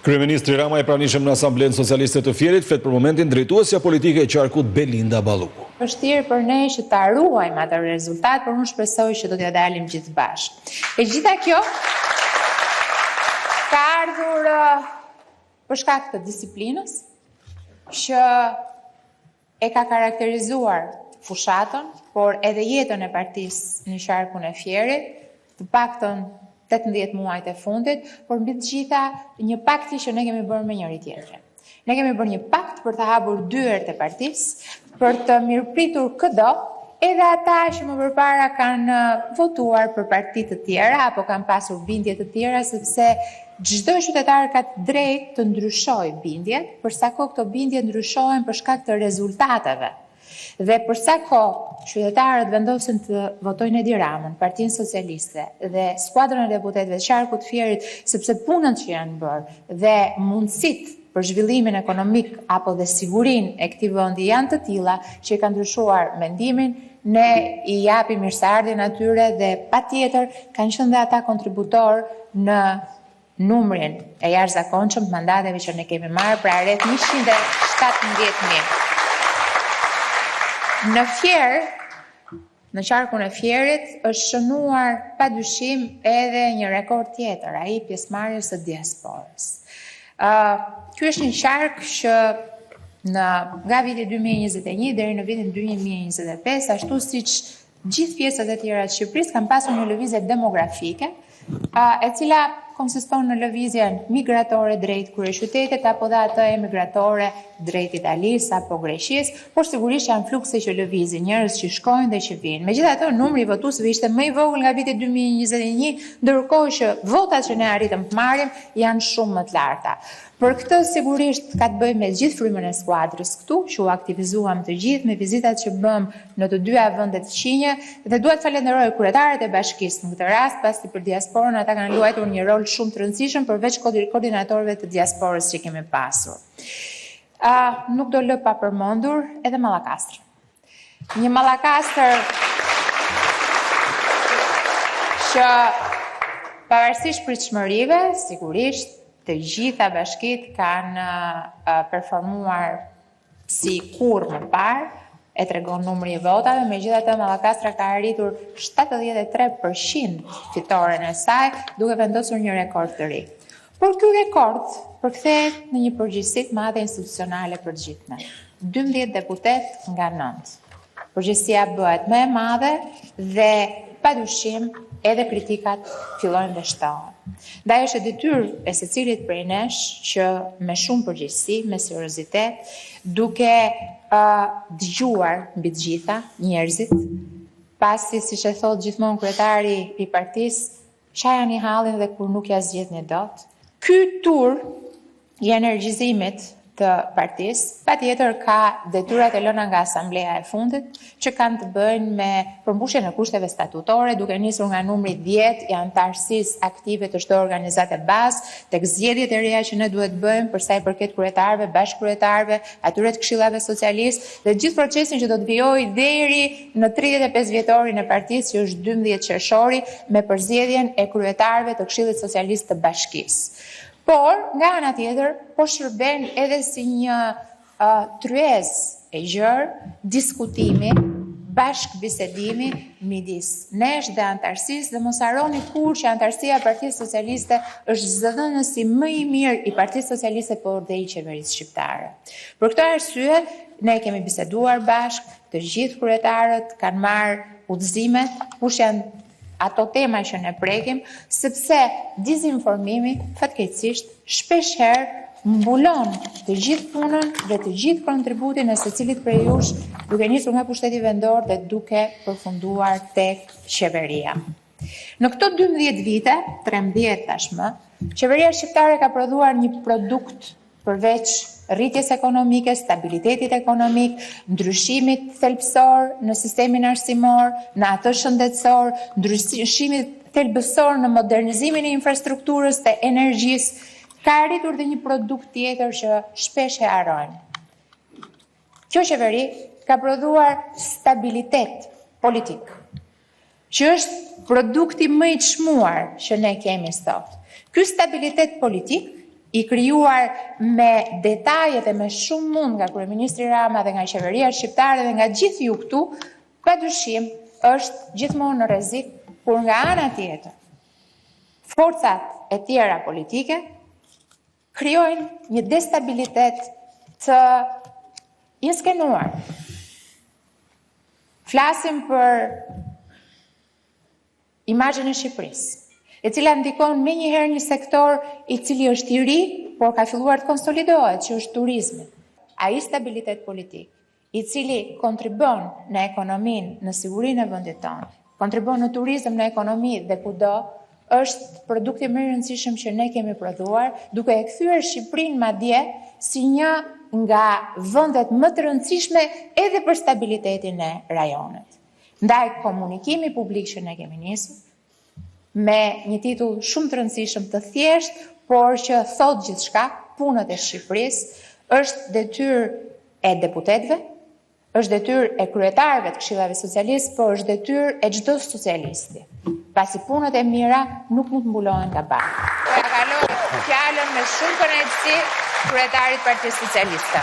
Kryeministri Rama e pranishëm në Asamblenë Socialiste të Fierit flet për momentin drejtuesja politike e qarkut Belinda Balluku. Vështirë për ne që ta ruajmë atë rezultat, por unë shpresoj që do t'ja dalim gjithë bashkë. E gjitha kjo ka ardhur për shkak të disiplinës që e ka karakterizuar fushatën, por edhe jetën e partisë në qarkun e Fierit, të paktën 18 muajt e fundit, por mbi të gjitha një pakti që ne kemi bërë me njëri tjetrin. Ne kemi bërë një pakt për të hapur dyert e partisë, për të mirëpritur këdo, edhe ata që më përpara kanë votuar për parti të tjera apo kanë pasur bindje të tjera, sepse çdo qytetar ka drejt të ndryshojë bindjet, përsa kohë këto bindje ndryshohen për shkak të rezultateve. Dhe përsa kohë qytetarët vendosin të votojnë Edi Ramën, Partinë Socialiste dhe skuadrën e deputetëve të qarkut Fierit, sepse punët që janë bërë dhe mundësitë për zhvillimin ekonomik apo dhe sigurinë e këtij vendi janë të tilla që i kanë ndryshuar mendimin, ne i japim mirëseardhjen atyre dhe patjetër kanë qenë dhe ata kontributor në numrin e jashtëzakonshëm të mandateve që ne kemi marrë, pra rreth 117.000. Në Fier, në qarkun e Fierit, është shënuar padyshim edhe një rekord tjetër, ai pjesëmarrjes së diasporës. Ky është një qark që nga viti 2021 deri në vitin 2025, ashtu siç gjithë pjesët e tjera të Shqipërisë kanë pasur një lëvizje demografike, e cila konsiston në lëvizjen migratore drejt kryeqytetit apo dhe atë emigratore drejt Italisë apo Greqisë, por sigurisht janë flukse që lëvizin, njerëz që shkojnë dhe që vinë. Megjithatë, numri i votuesve ishte më i vogël nga viti 2021, ndërkohë që votat që ne arritëm të marrim janë shumë më të larta. Për këtë sigurisht ka të bëjë me gjithë frymën e skuadrës këtu, që u aktivizuam të gjithë me vizitat që bëm në të dyja vendet qinje, dhe dua të falenderoj kryetarët e bashkisë në këtë rast, pasi për diasporën ata kanë luajtur një rol shumë të rëndësishëm përveç koordinatorëve të diasporës që kemi pasur. Nuk do lë pa përmendur edhe Mallakastër. Një Mallakastër që pavarësisht pritshmërive, sigurisht të gjitha bashkitë kanë performuar si kurrë më parë, e tregon numri i votave, megjithatë Mallakastra ka arritur 73% fitoren e saj, duke vendosur një rekord të ri. Por ky rekord përkthehet në një përgjegjësi të madhe institucionale për të gjithë ne. 12 deputet nga 9. Përgjegjësia bëhet më e madhe dhe padyshim edhe kritikat fillojnë dhe shtohen. Ndaj është detyrë e secilit prej nesh që me shumë përgjegjësi, me seriozitet, duke dëgjuar mbi të gjitha njerëzit, pasi siç e thot gjithmonë kryetari i partisë, çajani hallin dhe kur nuk ja zgjedhni dot. Ky tur i energjizimit të partisë, patjetër ka detyrat e lëna nga asambleja e fundit, që kanë të bëjnë me përmbushjen e kushteve statutore, duke nisur nga numri 10 i antarësisë aktive të çdo organizate bazë, tek zgjedhjet e reja që ne duhet bëjmë për sa i përket kryetarëve, bashkëkryetarëve, atyre të këshillave socialistë dhe gjithë procesin që do të vijojë deri në 35 vjetorin e partisë, që është 12 qershori, me përzgjedhjen e kryetarëve të Këshillit Socialist të Bashkisë. Por, nga ana tjetër, po shërben edhe si një tryezë e gjerë, diskutimi, bashkëbisedimi midis nesh dhe antarësisë, dhe mos harroni kur që antarësia e Partisë Socialiste është zëdhënësi më i mirë i Partisë Socialiste, por dhe i qeverisë shqiptare. Për këtë arsye, ne kemi biseduar bashkë, të gjithë kryetarët kanë marrë udhëzimet, kush janë ato tema që ne prekim, sepse dizinformimi, fatkeqësisht, shpesh herë mbulon të gjithë punën dhe të gjithë kontributin e secilit prej jush, duke nisur nga pushteti vendor dhe duke përfunduar tek qeveria. Në këto 12 vite, 13 tashmë, qeveria shqiptare ka prodhuar një produkt përveç rritjes ekonomike, stabilitetit ekonomik, ndryshimit thelbësor në sistemin arsimor, në atë shëndetësor, ndryshimit thelbësor në modernizimin e infrastrukturës të energjisë, ka arritur dhe një produkt tjetër që shpesh e harrojnë. Kjo qeveri ka prodhuar stabilitet politik, që është produkti më i çmuar që ne kemi sot. Ky stabilitet politik i krijuar me detajet e me shumë mund nga kryeministri Rama dhe nga qeveria shqiptare dhe nga gjithë ju këtu, padyshim është gjithmonë në rrezik, kur nga ana tjetër forcat e tjera politike krijojnë një destabilitet të inskenuar. Flasim për imazhin e Shqipërisë, e cila ndikon menjëherë një sektor i cili është i ri, por ka filluar të konsolidohet, që është turizmi. Ai stabilitet politik, i cili kontribon në ekonominë, në sigurinë e vendit tonë, kontribon në turizëm, në ekonomi dhe kudo, është produkti më i rëndësishëm që ne kemi prodhuar, duke e kthyer Shqipërinë madje si një nga vendet më të rëndësishme edhe për stabilitetin e rajonet. Ndaj komunikimi publik që ne kemi nisur, me një titull shumë të rëndësishëm të thjesht, por që thot gjithçka, punët e Shqipërisë, është detyrë e deputetëve, është detyrë e kryetarëve të këshillave socialiste, por është detyrë e çdo socialisti. Pasi punët e mira nuk mund të mbulohen nga bashkë. Ja kaloj fjalën me shumë kënaqësi kryetarit Partisë Socialiste.